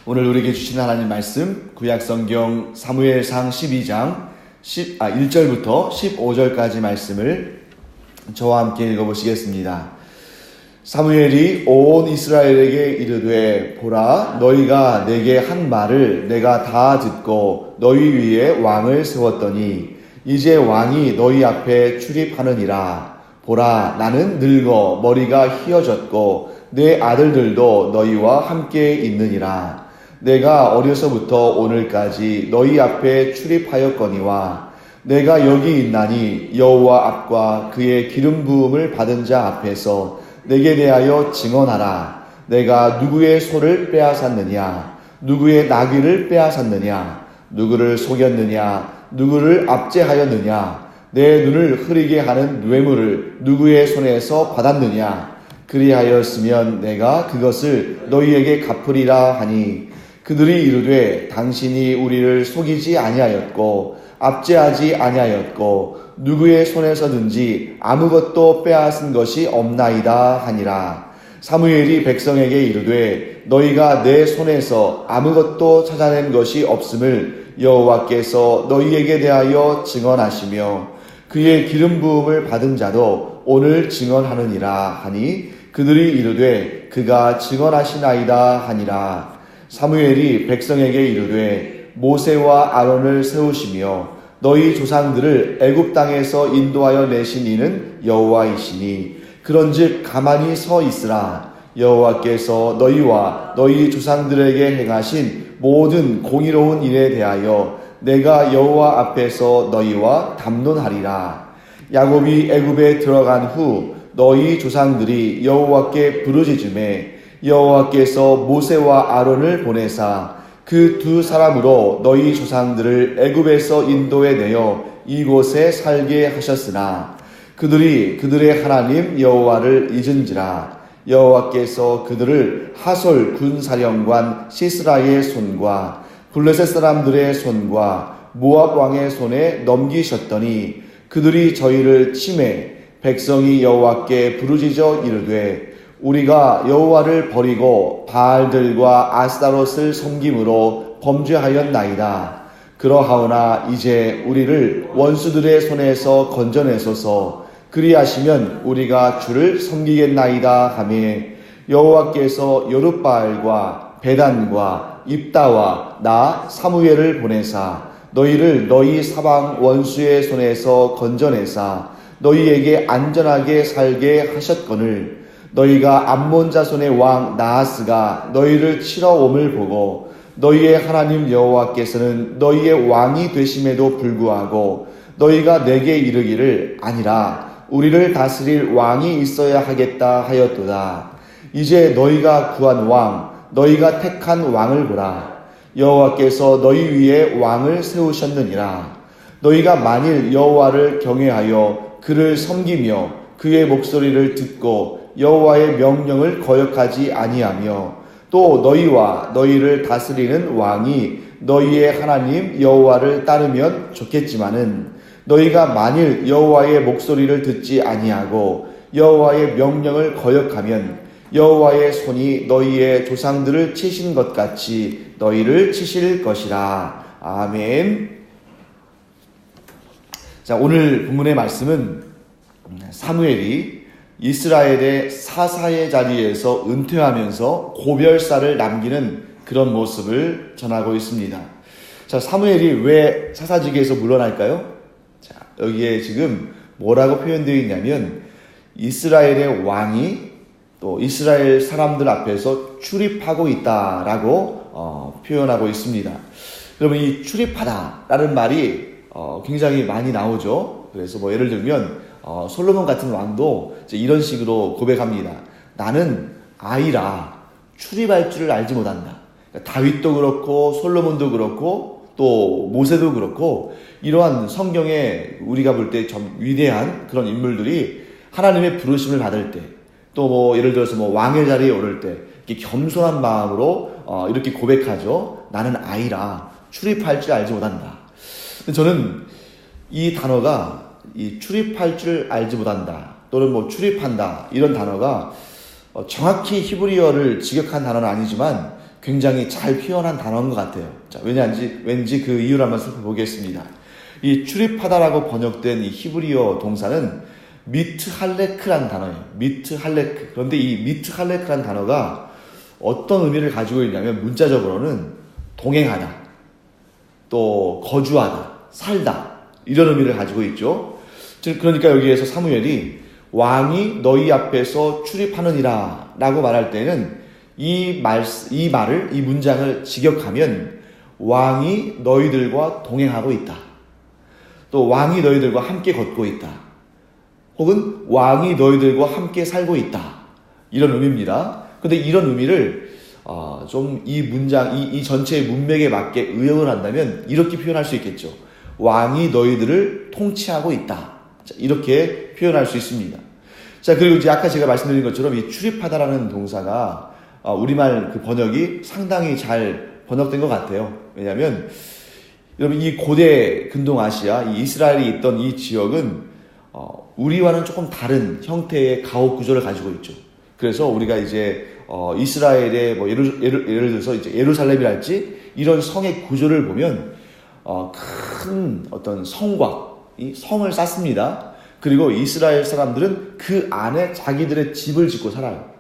오늘 우리에게 주신 하나님 말씀 구약성경 사무엘상 12장 1절부터 15절까지 말씀을 저와 함께 읽어보시겠습니다. 사무엘이 온 이스라엘에게 이르되 보라 너희가 내게 한 말을 내가 다 듣고 너희 위에 왕을 세웠더니 이제 왕이 너희 앞에 출입하느니라. 보라 나는 늙어 머리가 휘어졌고 내 아들들도 너희와 함께 있느니라. 내가 어려서부터 오늘까지 너희 앞에 출입하였거니와 내가 여기 있나니 여호와 앞과 그의 기름 부음을 받은 자 앞에서 내게 대하여 증언하라. 내가 누구의 소를 빼앗았느냐? 누구의 나귀를 빼앗았느냐? 누구를 속였느냐? 누구를 압제하였느냐? 내 눈을 흐리게 하는 뇌물을 누구의 손에서 받았느냐? 그리하였으면 내가 그것을 너희에게 갚으리라 하니 그들이 이르되 당신이 우리를 속이지 아니하였고 압제하지 아니하였고 누구의 손에서든지 아무것도 빼앗은 것이 없나이다 하니라. 사무엘이 백성에게 이르되 너희가 내 손에서 아무것도 찾아낸 것이 없음을 여호와께서 너희에게 대하여 증언하시며 그의 기름 부음을 받은 자도 오늘 증언하느니라 하니 그들이 이르되 그가 증언하시나이다 하니라. 사무엘이 백성에게 이르되 모세와 아론을 세우시며 너희 조상들을 애굽 땅에서 인도하여 내신 이는 여호와이시니 그런즉 가만히 서 있으라. 여호와께서 너희와 너희 조상들에게 행하신 모든 공의로운 일에 대하여 내가 여호와 앞에서 너희와 담론하리라. 야곱이 애굽에 들어간 후 너희 조상들이 여호와께 부르짖음에 여호와께서 모세와 아론을 보내사 그 두 사람으로 너희 조상들을 애굽에서 인도해 내어 이곳에 살게 하셨으나 그들이 그들의 하나님 여호와를 잊은지라. 여호와께서 그들을 하솔 군사령관 시스라의 손과 블레셋 사람들의 손과 모압 왕의 손에 넘기셨더니 그들이 저희를 치매 백성이 여호와께 부르짖어 이르되 우리가 여호와를 버리고 바알들과 아스타롯을 섬김으로 범죄하였나이다. 그러하오나 이제 우리를 원수들의 손에서 건져내소서. 그리하시면 우리가 주를 섬기겠나이다 하며 여호와께서 여룻바알과 베단과 입다와 나 사무엘을 보내사 너희를 너희 사방 원수의 손에서 건져내사 너희에게 안전하게 살게 하셨거늘 너희가 암몬 자손의 왕 나하스가 너희를 치러 옴을 보고 너희의 하나님 여호와께서는 너희의 왕이 되심에도 불구하고 너희가 내게 이르기를 아니라 우리를 다스릴 왕이 있어야 하겠다 하였도다. 이제 너희가 구한 왕 너희가 택한 왕을 보라. 여호와께서 너희 위에 왕을 세우셨느니라. 너희가 만일 여호와를 경외하여 그를 섬기며 그의 목소리를 듣고 여호와의 명령을 거역하지 아니하며 또 너희와 너희를 다스리는 왕이 너희의 하나님 여호와를 따르면 좋겠지만은 너희가 만일 여호와의 목소리를 듣지 아니하고 여호와의 명령을 거역하면 여호와의 손이 너희의 조상들을 치신 것 같이 너희를 치실 것이라. 아멘. 자, 오늘 본문의 말씀은 사무엘이 이스라엘의 사사의 자리에서 은퇴하면서 고별사를 남기는 그런 모습을 전하고 있습니다. 자, 사무엘이 왜 사사직에서 물러날까요? 자, 여기에 지금 뭐라고 표현되어 있냐면 이스라엘의 왕이 또 이스라엘 사람들 앞에서 출입하고 있다라고 표현하고 있습니다. 여러분 이 출입하다라는 말이 굉장히 많이 나오죠. 그래서 뭐 예를 들면 솔로몬 같은 왕도 이제 이런 식으로 고백합니다. 나는 아이라 출입할 줄을 알지 못한다. 그러니까 다윗도 그렇고 솔로몬도 그렇고 또 모세도 그렇고 이러한 성경에 우리가 볼 때 좀 위대한 그런 인물들이 하나님의 부르심을 받을 때 또 뭐 예를 들어서 뭐 왕의 자리에 오를 때 이렇게 겸손한 마음으로 이렇게 고백하죠. 나는 아이라 출입할 줄 알지 못한다. 근데 저는 이 단어가 이 출입할 줄 알지 못한다 또는 뭐 출입한다 이런 단어가 정확히 히브리어를 직역한 단어는 아니지만 굉장히 잘 표현한 단어인 것 같아요. 자, 왠지 그 이유를 한번 살펴보겠습니다. 이 출입하다라고 번역된 이 히브리어 동사는 미트할레크란 단어예요. 미트할레크. 그런데 이 미트할레크란 단어가 어떤 의미를 가지고 있냐면 문자적으로는 동행하다, 또 거주하다, 살다 이런 의미를 가지고 있죠. 그러니까 여기에서 사무엘이 왕이 너희 앞에서 출입하느니라 라고 말할 때는 이 문장을 직역하면 왕이 너희들과 동행하고 있다. 또 왕이 너희들과 함께 걷고 있다. 혹은 왕이 너희들과 함께 살고 있다. 이런 의미입니다. 근데 이런 의미를 좀 이 문장, 이 전체의 문맥에 맞게 의역을 한다면 이렇게 표현할 수 있겠죠. 왕이 너희들을 통치하고 있다. 자, 이렇게 표현할 수 있습니다. 자, 그리고 이제 아까 제가 말씀드린 것처럼 이 출입하다라는 동사가 우리말 그 번역이 상당히 잘 번역된 것 같아요. 왜냐하면 여러분 이 고대 근동아시아, 이 이스라엘이 있던 이 지역은 우리와는 조금 다른 형태의 가옥 구조를 가지고 있죠. 그래서 우리가 이제 이스라엘의 뭐 예를 들어서 이제 예루살렘이랄지 이런 성의 구조를 보면 큰 어떤 성곽, 이 성을 쌓습니다. 그리고 이스라엘 사람들은 그 안에 자기들의 집을 짓고 살아요.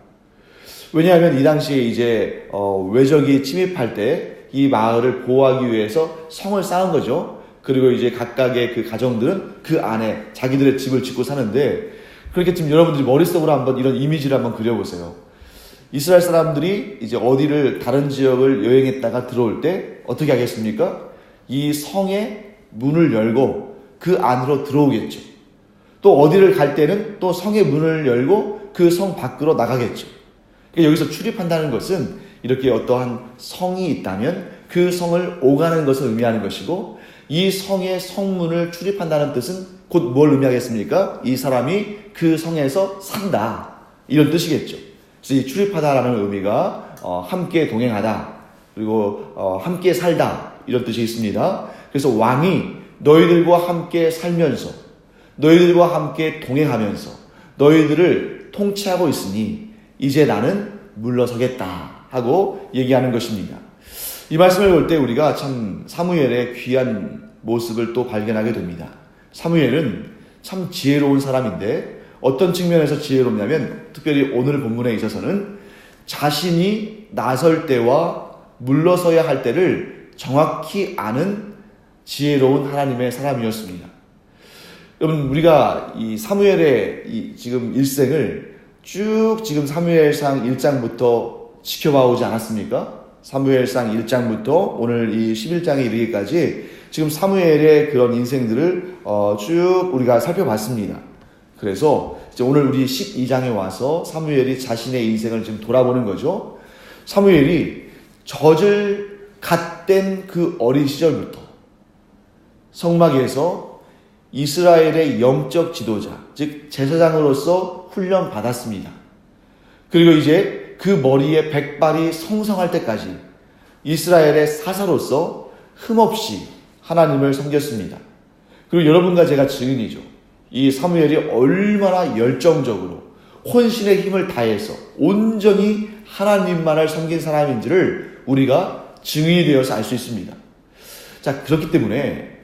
왜냐하면 이 당시에 이제 외적이 침입할 때 이 마을을 보호하기 위해서 성을 쌓은 거죠. 그리고 이제 각각의 그 가정들은 그 안에 자기들의 집을 짓고 사는데, 그렇게 지금 여러분들이 머릿속으로 한번 이런 이미지를 한번 그려보세요. 이스라엘 사람들이 이제 어디를 다른 지역을 여행했다가 들어올 때 어떻게 하겠습니까? 이 성의 문을 열고 그 안으로 들어오겠죠. 또 어디를 갈 때는 또 성의 문을 열고 그 성 밖으로 나가겠죠. 그러니까 여기서 출입한다는 것은 이렇게 어떠한 성이 있다면 그 성을 오가는 것을 의미하는 것이고, 이 성의 성문을 출입한다는 뜻은 곧 뭘 의미하겠습니까? 이 사람이 그 성에서 산다, 이런 뜻이겠죠. 그래서 이 출입하다라는 의미가 함께 동행하다, 그리고 함께 살다, 이런 뜻이 있습니다. 그래서 왕이 너희들과 함께 살면서, 너희들과 함께 동행하면서 너희들을 통치하고 있으니 이제 나는 물러서겠다 하고 얘기하는 것입니다. 이 말씀을 볼 때 우리가 참 사무엘의 귀한 모습을 또 발견하게 됩니다. 사무엘은 참 지혜로운 사람인데 어떤 측면에서 지혜롭냐면, 특별히 오늘 본문에 있어서는 자신이 나설 때와 물러서야 할 때를 정확히 아는 지혜로운 하나님의 사람이었습니다. 여러분, 우리가 이 사무엘의 이 지금 일생을 쭉 지금 사무엘상 1장부터 지켜봐 오지 않았습니까? 사무엘상 1장부터 오늘 이 11장에 이르기까지 지금 사무엘의 그런 인생들을 쭉 우리가 살펴봤습니다. 그래서 이제 오늘 우리 12장에 와서 사무엘이 자신의 인생을 지금 돌아보는 거죠. 사무엘이 젖을 갓 뗀 그 어린 시절부터 성막에서 이스라엘의 영적 지도자, 즉 제사장으로서 훈련 받았습니다. 그리고 이제 그 머리에 백발이 성성할 때까지 이스라엘의 사사로서 흠없이 하나님을 섬겼습니다. 그리고 여러분과 제가 증인이죠. 이 사무엘이 얼마나 열정적으로 혼신의 힘을 다해서 온전히 하나님만을 섬긴 사람인지를 우리가 증인이 되어서 알 수 있습니다. 자, 그렇기 때문에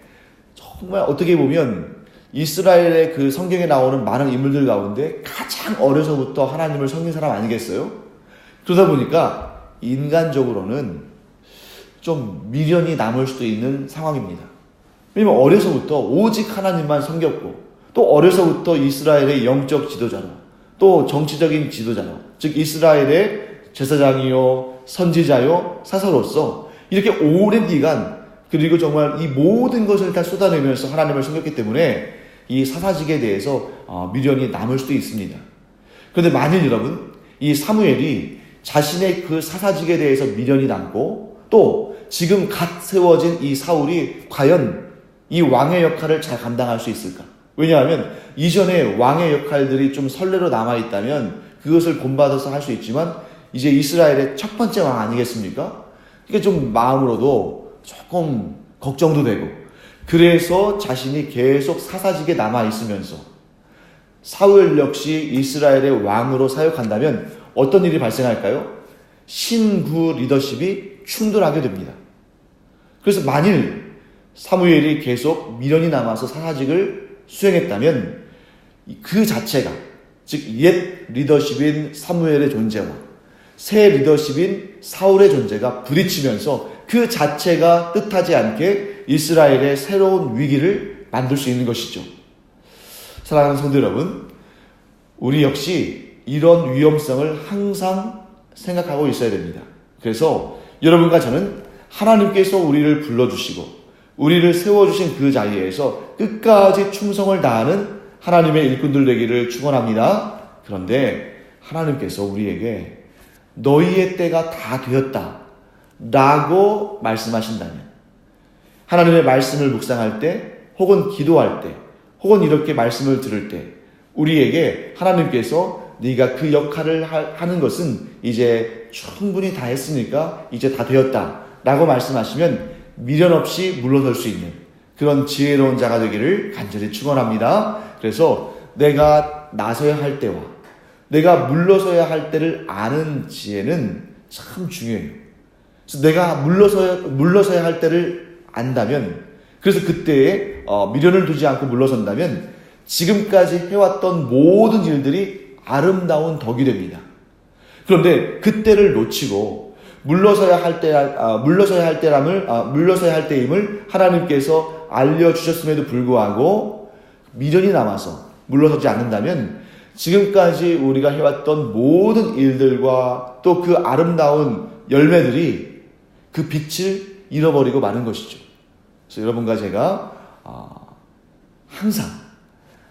정말 어떻게 보면 이스라엘의 그 성경에 나오는 많은 인물들 가운데 가장 어려서부터 하나님을 섬긴 사람 아니겠어요? 그러다 보니까 인간적으로는 좀 미련이 남을 수도 있는 상황입니다. 왜냐면 어려서부터 오직 하나님만 섬겼고, 또 어려서부터 이스라엘의 영적 지도자로, 또 정치적인 지도자로, 즉 이스라엘의 제사장이요, 선지자요, 사사로서 이렇게 오랜 기간, 그리고 정말 이 모든 것을 다 쏟아내면서 하나님을 섬겼기 때문에 이 사사직에 대해서 미련이 남을 수도 있습니다. 그런데 만일 여러분, 이 사무엘이 자신의 그 사사직에 대해서 미련이 남고, 또 지금 갓 세워진 이 사울이 과연 이 왕의 역할을 잘 감당할 수 있을까? 왜냐하면 이전에 왕의 역할들이 좀 선례로 남아있다면 그것을 본받아서 할 수 있지만, 이제 이스라엘의 첫 번째 왕 아니겠습니까? 그게 좀 마음으로도 조금 걱정도 되고, 그래서 자신이 계속 사사직에 남아있으면서 사울 역시 이스라엘의 왕으로 사역한다면 어떤 일이 발생할까요? 신구 리더십이 충돌하게 됩니다. 그래서 만일 사무엘이 계속 미련이 남아서 사사직을 수행했다면 그 자체가, 즉 옛 리더십인 사무엘의 존재와 새 리더십인 사울의 존재가 부딪히면서 그 자체가 뜻하지 않게 이스라엘의 새로운 위기를 만들 수 있는 것이죠. 사랑하는 성도 여러분, 우리 역시 이런 위험성을 항상 생각하고 있어야 됩니다. 그래서 여러분과 저는 하나님께서 우리를 불러주시고 우리를 세워주신 그 자리에서 끝까지 충성을 다하는 하나님의 일꾼들 되기를 축원합니다. 그런데 하나님께서 우리에게 너희의 때가 다 되었다 라고 말씀하신다면, 하나님의 말씀을 묵상할 때 혹은 기도할 때 혹은 이렇게 말씀을 들을 때 우리에게 하나님께서 네가 그 역할을 하는 것은 이제 충분히 다 했으니까 이제 다 되었다 라고 말씀하시면 미련 없이 물러설 수 있는 그런 지혜로운 자가 되기를 간절히 축원합니다. 그래서 내가 나서야 할 때와 내가 물러서야 할 때를 아는 지혜는 참 중요해요. 그래서 내가 물러서야 할 때를 안다면, 그래서 그때에 미련을 두지 않고 물러선다면 지금까지 해왔던 모든 일들이 아름다운 덕이 됩니다. 그런데 그때를 놓치고 물러서야 할 때임을 하나님께서 알려주셨음에도 불구하고 미련이 남아서 물러서지 않는다면 지금까지 우리가 해왔던 모든 일들과 또 그 아름다운 열매들이 그 빛을 잃어버리고 마는 것이죠. 그래서 여러분과 제가 항상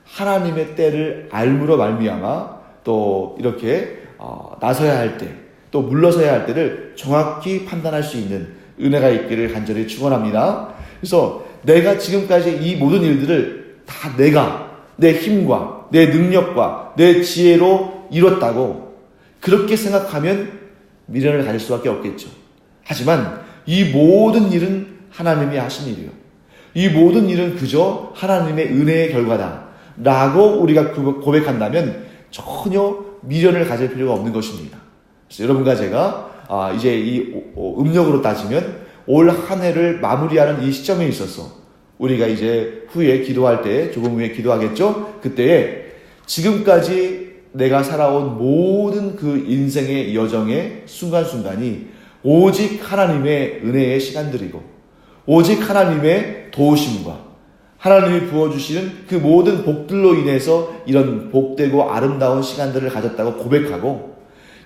하나님의 때를 알므로 말미암아 또 이렇게 나서야 할 때, 또 물러서야 할 때를 정확히 판단할 수 있는 은혜가 있기를 간절히 축원합니다. 그래서 내가 지금까지 이 모든 일들을 다 내가 내 힘과 내 능력과 내 지혜로 이뤘다고 그렇게 생각하면 미련을 가질 수밖에 없겠죠. 하지만 이 모든 일은 하나님이 하신 일이요, 이 모든 일은 그저 하나님의 은혜의 결과다 라고 우리가 고백한다면 전혀 미련을 가질 필요가 없는 것입니다. 그래서 여러분과 제가 이제 이 음력으로 따지면 올 한 해를 마무리하는 이 시점에 있어서 우리가 이제 후에 기도할 때, 조금 후에 기도하겠죠? 그때에 지금까지 내가 살아온 모든 그 인생의 여정의 순간순간이 오직 하나님의 은혜의 시간들이고 오직 하나님의 도우심과 하나님이 부어주시는 그 모든 복들로 인해서 이런 복되고 아름다운 시간들을 가졌다고 고백하고,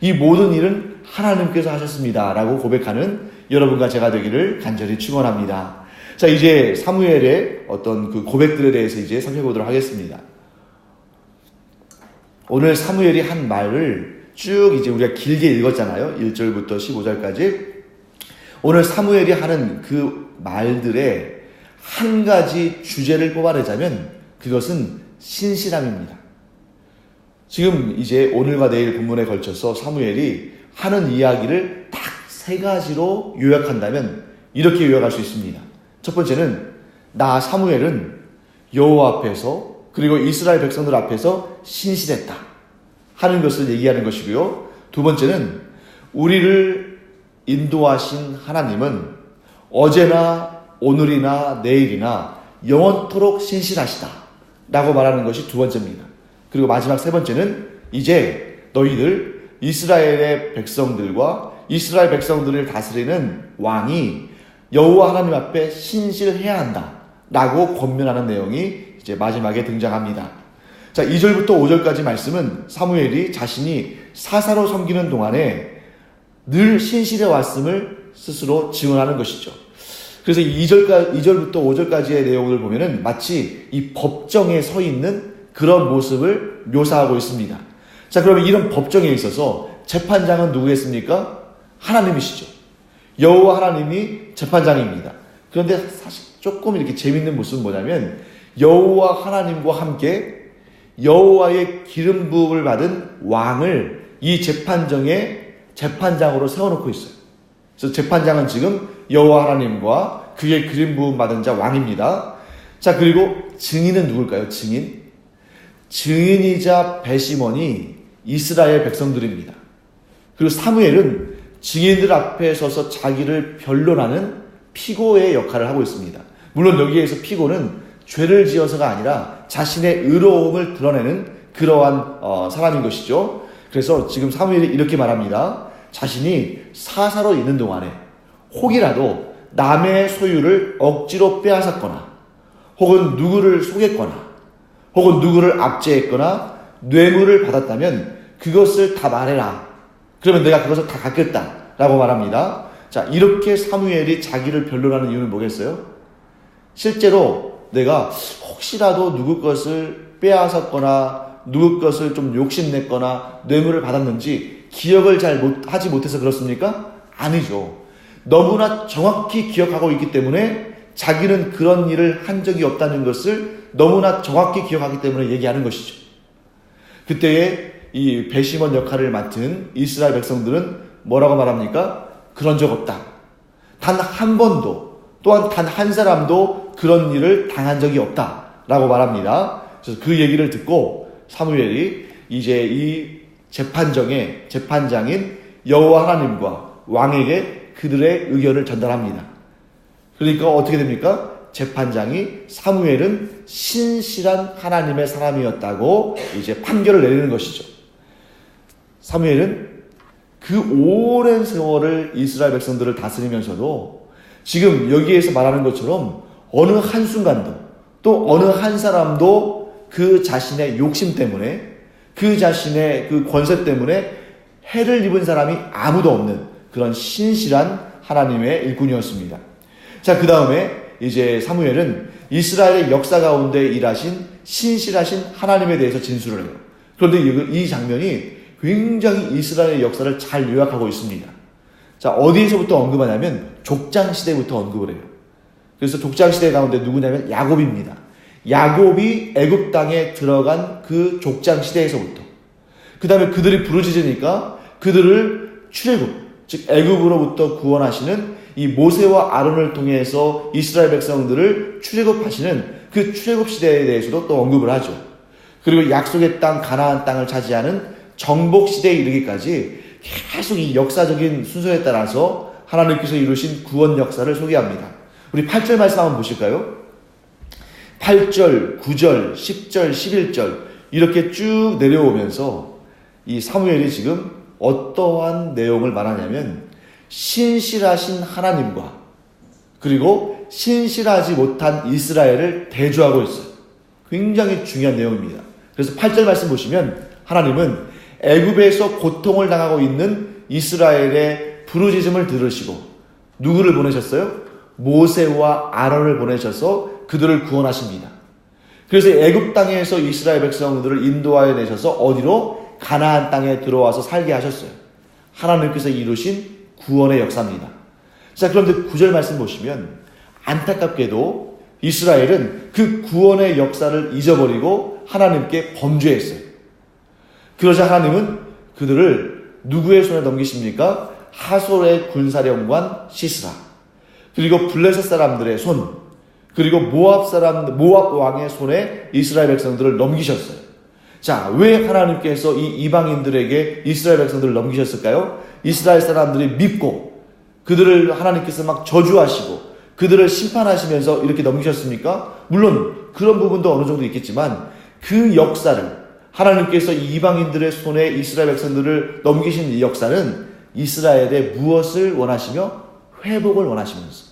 이 모든 일은 하나님께서 하셨습니다 라고 고백하는 여러분과 제가 되기를 간절히 축원합니다. 자, 이제 사무엘의 어떤 그 고백들에 대해서 이제 살펴보도록 하겠습니다. 오늘 사무엘이 한 말을 쭉 이제 우리가 길게 읽었잖아요. 1절부터 15절까지. 오늘 사무엘이 하는 그 말들의 한 가지 주제를 뽑아내자면 그것은 신실함입니다. 지금 이제 오늘과 내일 본문에 걸쳐서 사무엘이 하는 이야기를 딱 세 가지로 요약한다면 이렇게 요약할 수 있습니다. 첫 번째는 나 사무엘은 여호와 앞에서 그리고 이스라엘 백성들 앞에서 신실했다 하는 것을 얘기하는 것이고요. 두 번째는 우리를 인도하신 하나님은 어제나 오늘이나 내일이나 영원토록 신실하시다 라고 말하는 것이 두 번째입니다. 그리고 마지막 세 번째는 이제 너희들 이스라엘의 백성들과 이스라엘 백성들을 다스리는 왕이 여호와 하나님 앞에 신실해야 한다 라고 권면하는 내용이 이제 마지막에 등장합니다. 자, 2절부터 5절까지 말씀은 사무엘이 자신이 사사로 섬기는 동안에 늘 신실해 왔음을 스스로 증언하는 것이죠. 그래서 2절부터 5절까지의 내용을 보면은 마치 이 법정에 서 있는 그런 모습을 묘사하고 있습니다. 자, 그러면 이런 법정에 있어서 재판장은 누구겠습니까? 하나님이시죠. 여호와 하나님이 재판장입니다. 그런데 사실 조금 이렇게 재밌는 모습은 뭐냐면 여호와 하나님과 함께 여호와의 기름 부음을 받은 왕을 이 재판정에 재판장으로 세워놓고 있어요. 그래서 재판장은 지금 여호와 하나님과 그의 기름 부음 받은 자 왕입니다. 자, 그리고 증인은 누굴까요? 증인이자 배심원이 이스라엘 백성들입니다. 그리고 사무엘은 증인들 앞에 서서 자기를 변론하는 피고의 역할을 하고 있습니다. 물론 여기에서 피고는 죄를 지어서가 아니라 자신의 의로움을 드러내는 그러한 사람인 것이죠. 그래서 지금 사무엘이 이렇게 말합니다. 자신이 사사로 있는 동안에 혹이라도 남의 소유를 억지로 빼앗았거나 혹은 누구를 속였거나 혹은 누구를 압제했거나 뇌물을 받았다면 그것을 다 말해라. 그러면 내가 그것을 다 갚겠다 라고 말합니다. 자, 이렇게 사무엘이 자기를 변론하는 이유는 뭐겠어요? 실제로 내가 혹시라도 누구 것을 빼앗았거나 누구 것을 좀 욕심냈거나 뇌물을 받았는지 기억을 잘 하지 못해서 그렇습니까? 아니죠. 너무나 정확히 기억하고 있기 때문에 자기는 그런 일을 한 적이 없다는 것을 너무나 정확히 기억하기 때문에 얘기하는 것이죠. 그때에 이 배심원 역할을 맡은 이스라엘 백성들은 뭐라고 말합니까? 그런 적 없다. 단 한 번도, 또한 단 한 사람도 그런 일을 당한 적이 없다라고 말합니다. 그래서 그 얘기를 듣고 사무엘이 이제 이 재판장인 여호와 하나님과 왕에게 그들의 의견을 전달합니다. 그러니까 어떻게 됩니까? 재판장이 사무엘은 신실한 하나님의 사람이었다고 이제 판결을 내리는 것이죠. 사무엘은 그 오랜 세월을 이스라엘 백성들을 다스리면서도 지금 여기에서 말하는 것처럼 어느 한순간도 또 어느 한 사람도 그 자신의 욕심 때문에 그 자신의 그 권세 때문에 해를 입은 사람이 아무도 없는 그런 신실한 하나님의 일꾼이었습니다. 자, 그 다음에 이제 사무엘은 이스라엘의 역사 가운데 일하신 신실하신 하나님에 대해서 진술을 해요. 그런데 이 장면이 굉장히 이스라엘의 역사를 잘 요약하고 있습니다. 자, 어디에서부터 언급하냐면 족장시대부터 언급을 해요. 그래서 족장시대 가운데 누구냐면 야곱입니다. 야곱이 애굽 땅에 들어간 그 족장시대에서부터 그 다음에 그들이 부르짖으니까 그들을 출애굽, 즉 애굽으로부터 구원하시는 이 모세와 아론을 통해서 이스라엘 백성들을 출애굽하시는 그 출애굽 시대에 대해서도 또 언급을 하죠. 그리고 약속의 땅 가나안 땅을 차지하는 정복 시대에 이르기까지 계속 이 역사적인 순서에 따라서 하나님께서 이루신 구원 역사를 소개합니다. 우리 8절 말씀 한번 보실까요? 8절, 9절, 10절, 11절 이렇게 쭉 내려오면서 이 사무엘이 지금 어떠한 내용을 말하냐면 신실하신 하나님과 그리고 신실하지 못한 이스라엘을 대조하고 있어요. 굉장히 중요한 내용입니다. 그래서 8절 말씀 보시면 하나님은 애굽에서 고통을 당하고 있는 이스라엘의 부르짖음을 들으시고 누구를 보내셨어요? 모세와 아론을 보내셔서 그들을 구원하십니다. 그래서 애굽 땅에서 이스라엘 백성들을 인도하여 내셔서 어디로? 가나안 땅에 들어와서 살게 하셨어요. 하나님께서 이루신 구원의 역사입니다. 자, 그런데 9절 말씀 보시면 안타깝게도 이스라엘은 그 구원의 역사를 잊어버리고 하나님께 범죄했어요. 그러자 하나님은 그들을 누구의 손에 넘기십니까? 하솔의 군사령관 시스라, 그리고 블레셋 사람들의 손, 그리고 모압 왕의 손에 이스라엘 백성들을 넘기셨어요. 자, 왜 하나님께서 이 이방인들에게 이스라엘 백성들을 넘기셨을까요? 이스라엘 사람들이 밉고 그들을 하나님께서 막 저주하시고 그들을 심판하시면서 이렇게 넘기셨습니까? 물론 그런 부분도 어느 정도 있겠지만 그 역사를 하나님께서 이 이방인들의 손에 이스라엘 백성들을 넘기신 이 역사는 이스라엘의 무엇을 원하시며 회복을 원하시면서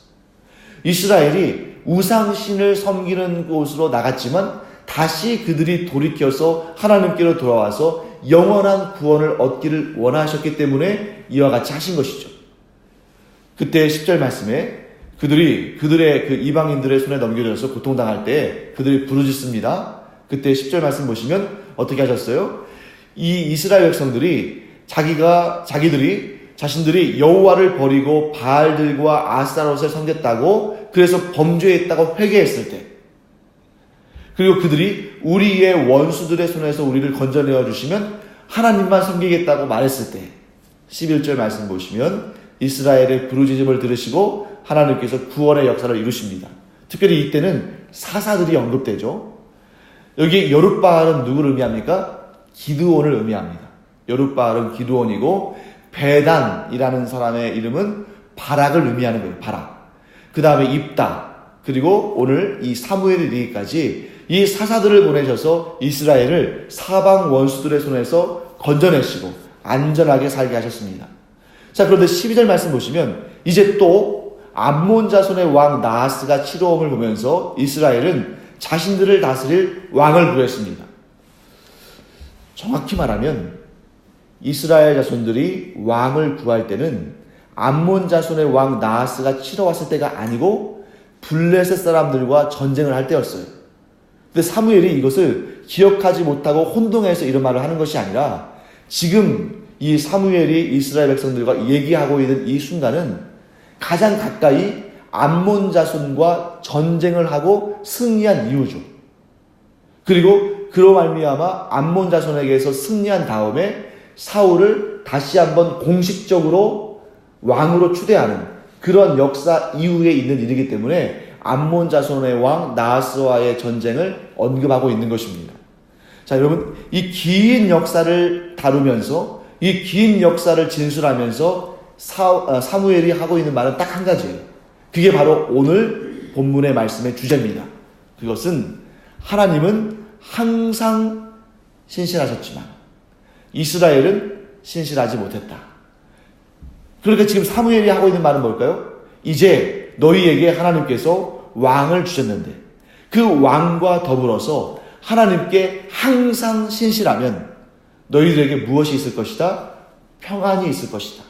이스라엘이 우상신을 섬기는 곳으로 나갔지만 다시 그들이 돌이켜서 하나님께로 돌아와서 영원한 구원을 얻기를 원하셨기 때문에 이와 같이 하신 것이죠. 그때 10절 말씀에 그들의 그 이방인들의 손에 넘겨져서 고통당할 때 그들이 부르짖습니다. 그때 10절 말씀 보시면 어떻게 하셨어요? 이 이스라엘 백성들이 자신들이 여호와를 버리고 바알들과 아스타롯을 섬겼다고 그래서 범죄했다고 회개했을 때, 그리고 그들이 우리의 원수들의 손에서 우리를 건져내어 주시면 하나님만 섬기겠다고 말했을 때 11절 말씀 보시면 이스라엘의 부르짖음을 들으시고 하나님께서 구원의 역사를 이루십니다. 특별히 이때는 사사들이 언급되죠. 여기 여룻바알은 누구를 의미합니까? 기드온을 의미합니다. 여룻바알은 기드온이고 베단이라는 사람의 이름은 바락을 의미하는 거예요. 바락. 그 다음에 입다. 그리고 오늘 이 사무엘에 이르기까지 이 사사들을 보내셔서 이스라엘을 사방 원수들의 손에서 건져내시고 안전하게 살게 하셨습니다. 자, 그런데 12절 말씀 보시면 이제 또 암몬 자손의 왕 나하스가 치러옴을 보면서 이스라엘은 자신들을 다스릴 왕을 구했습니다. 정확히 말하면 이스라엘 자손들이 왕을 구할 때는 암몬 자손의 왕 나하스가 치러 왔을 때가 아니고 블레셋 사람들과 전쟁을 할 때였어요. 근데 사무엘이 이것을 기억하지 못하고 혼동해서 이런 말을 하는 것이 아니라 지금 이 사무엘이 이스라엘 백성들과 얘기하고 있는 이 순간은 가장 가까이 암몬 자손과 전쟁을 하고 승리한 이유죠. 그리고 그로 말미암아 암몬 자손에게서 승리한 다음에 사울을 다시 한번 공식적으로 왕으로 추대하는 그런 역사 이후에 있는 일이기 때문에 암몬 자손의 왕 나하스와의 전쟁을 언급하고 있는 것입니다. 자, 여러분, 이 긴 역사를 다루면서 이 긴 역사를 진술하면서 사무엘이 하고 있는 말은 딱 한 가지예요. 그게 바로 오늘 본문의 말씀의 주제입니다. 그것은 하나님은 항상 신실하셨지만 이스라엘은 신실하지 못했다. 그러니까 지금 사무엘이 하고 있는 말은 뭘까요? 이제 너희에게 하나님께서 왕을 주셨는데 그 왕과 더불어서 하나님께 항상 신실하면 너희들에게 무엇이 있을 것이다? 평안이 있을 것이다.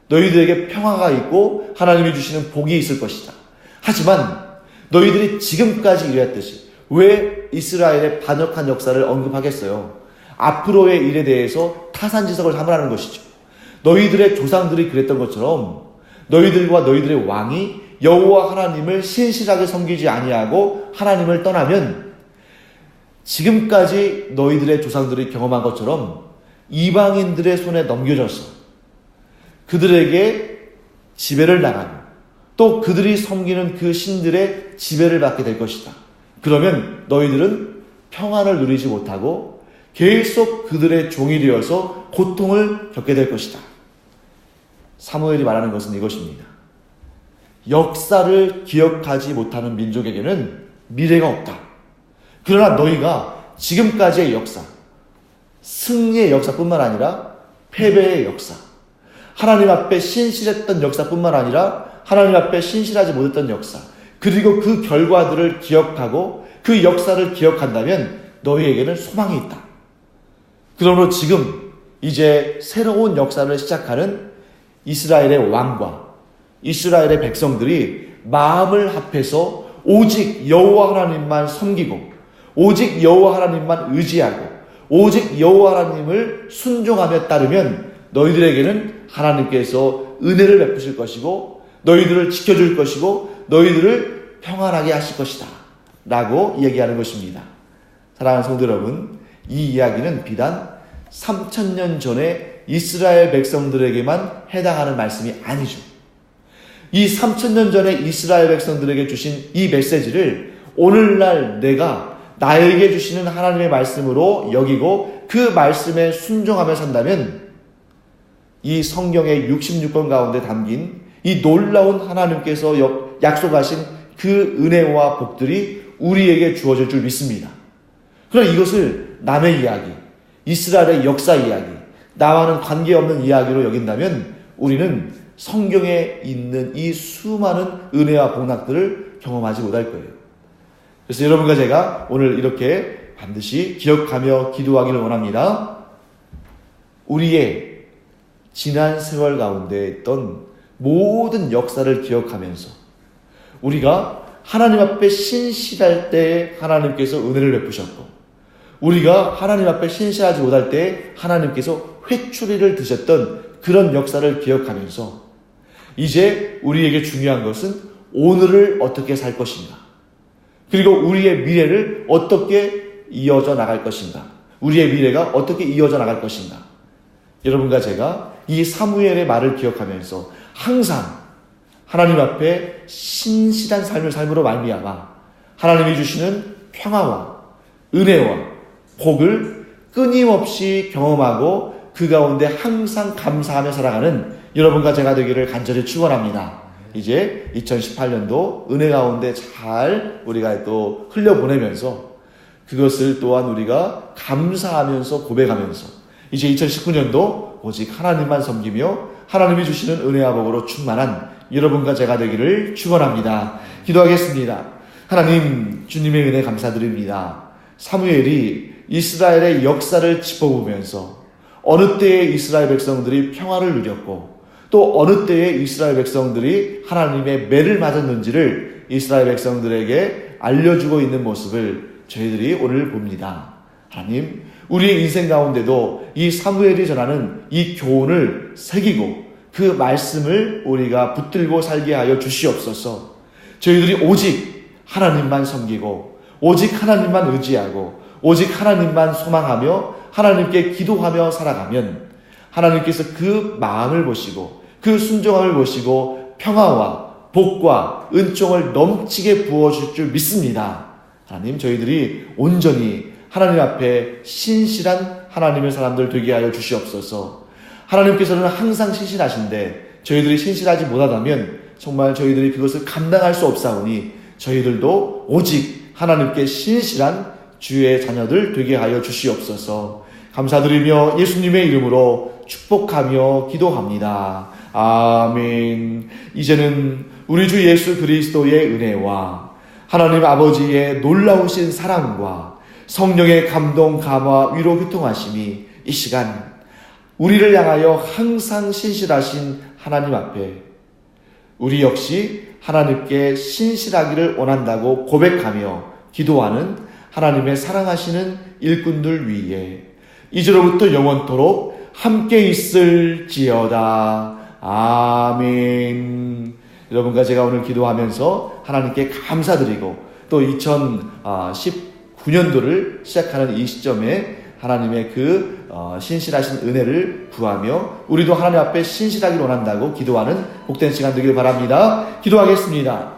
너희들에게 평화가 있고 하나님이 주시는 복이 있을 것이다. 하지만 너희들이 지금까지 이랬듯이 왜 이스라엘의 반역한 역사를 언급하겠어요? 앞으로의 일에 대해서 타산지석을 삼으라는 것이죠. 너희들의 조상들이 그랬던 것처럼 너희들과 너희들의 왕이 여호와 하나님을 신실하게 섬기지 아니하고 하나님을 떠나면 지금까지 너희들의 조상들이 경험한 것처럼 이방인들의 손에 넘겨져서 그들에게 지배를 당하고 또 그들이 섬기는 그 신들의 지배를 받게 될 것이다. 그러면 너희들은 평안을 누리지 못하고 계속 그들의 종이 되어서 고통을 겪게 될 것이다. 사무엘이 말하는 것은 이것입니다. 역사를 기억하지 못하는 민족에게는 미래가 없다. 그러나 너희가 지금까지의 역사, 승리의 역사뿐만 아니라 패배의 역사, 하나님 앞에 신실했던 역사뿐만 아니라 하나님 앞에 신실하지 못했던 역사, 그리고 그 결과들을 기억하고 그 역사를 기억한다면 너희에게는 소망이 있다. 그러므로 지금 이제 새로운 역사를 시작하는 이스라엘의 왕과 이스라엘의 백성들이 마음을 합해서 오직 여호와 하나님만 섬기고 오직 여호와 하나님만 의지하고 오직 여호와 하나님을 순종하며 따르면 너희들에게는 하나님께서 은혜를 베푸실 것이고 너희들을 지켜줄 것이고 너희들을 평안하게 하실 것이다 라고 얘기하는 것입니다. 사랑하는 성도 여러분, 이 이야기는 비단 3000년 전에 이스라엘 백성들에게만 해당하는 말씀이 아니죠. 이 3000년 전에 이스라엘 백성들에게 주신 이 메시지를 오늘날 내가 나에게 주시는 하나님의 말씀으로 여기고 그 말씀에 순종하며 산다면 이 성경의 66권 가운데 담긴 이 놀라운 하나님께서 약속하신 그 은혜와 복들이 우리에게 주어질 줄 믿습니다. 그러나 이것을 남의 이야기, 이스라엘의 역사 이야기, 나와는 관계없는 이야기로 여긴다면 우리는 성경에 있는 이 수많은 은혜와 복락들을 경험하지 못할 거예요. 그래서 여러분과 제가 오늘 이렇게 반드시 기억하며 기도하기를 원합니다. 우리의 지난 세월 가운데 있던 모든 역사를 기억하면서 우리가 하나님 앞에 신실할 때 하나님께서 은혜를 베푸셨고 우리가 하나님 앞에 신실하지 못할 때 하나님께서 회초리를 드셨던 그런 역사를 기억하면서 이제 우리에게 중요한 것은 오늘을 어떻게 살 것인가, 그리고 우리의 미래를 어떻게 이어져 나갈 것인가, 우리의 미래가 어떻게 이어져 나갈 것인가. 여러분과 제가 이 사무엘의 말을 기억하면서 항상 하나님 앞에 신실한 삶을 삶으로 말미암아 하나님이 주시는 평화와 은혜와 복을 끊임없이 경험하고 그 가운데 항상 감사하며 살아가는 여러분과 제가 되기를 간절히 축원합니다. 이제 2018년도 은혜 가운데 잘 우리가 또 흘려보내면서 그것을 또한 우리가 감사하면서 고백하면서 이제 2019년도 오직 하나님만 섬기며 하나님이 주시는 은혜와 복으로 충만한 여러분과 제가 되기를 축원합니다. 기도하겠습니다. 하나님, 주님의 은혜 감사드립니다. 사무엘이 이스라엘의 역사를 짚어보면서 어느 때에 이스라엘 백성들이 평화를 누렸고 또 어느 때에 이스라엘 백성들이 하나님의 매를 맞았는지를 이스라엘 백성들에게 알려주고 있는 모습을 저희들이 오늘 봅니다. 하나님, 우리의 인생 가운데도 이 사무엘이 전하는 이 교훈을 새기고 그 말씀을 우리가 붙들고 살게 하여 주시옵소서. 저희들이 오직 하나님만 섬기고 오직 하나님만 의지하고 오직 하나님만 소망하며 하나님께 기도하며 살아가면 하나님께서 그 마음을 보시고 그 순종함을 보시고 평화와 복과 은총을 넘치게 부어줄 줄 믿습니다. 하나님, 저희들이 온전히 하나님 앞에 신실한 하나님의 사람들 되게 하여 주시옵소서. 하나님께서는 항상 신실하신데 저희들이 신실하지 못하다면 정말 저희들이 그것을 감당할 수 없사오니 저희들도 오직 하나님께 신실한 주의 자녀들 되게 하여 주시옵소서. 감사드리며 예수님의 이름으로 축복하며 기도합니다. 아멘. 이제는 우리 주 예수 그리스도의 은혜와 하나님 아버지의 놀라우신 사랑과 성령의 감동, 감화, 위로, 교통하심이 이 시간 우리를 향하여 항상 신실하신 하나님 앞에 우리 역시 하나님께 신실하기를 원한다고 고백하며 기도하는 하나님의 사랑하시는 일꾼들 위에 이제로부터 영원토록 함께 있을지어다. 아멘. 여러분과 제가 오늘 기도하면서 하나님께 감사드리고 또 2019년도를 시작하는 이 시점에 하나님의 그 신실하신 은혜를 구하며 우리도 하나님 앞에 신실하기를 원한다고 기도하는 복된 시간 되길 바랍니다. 기도하겠습니다.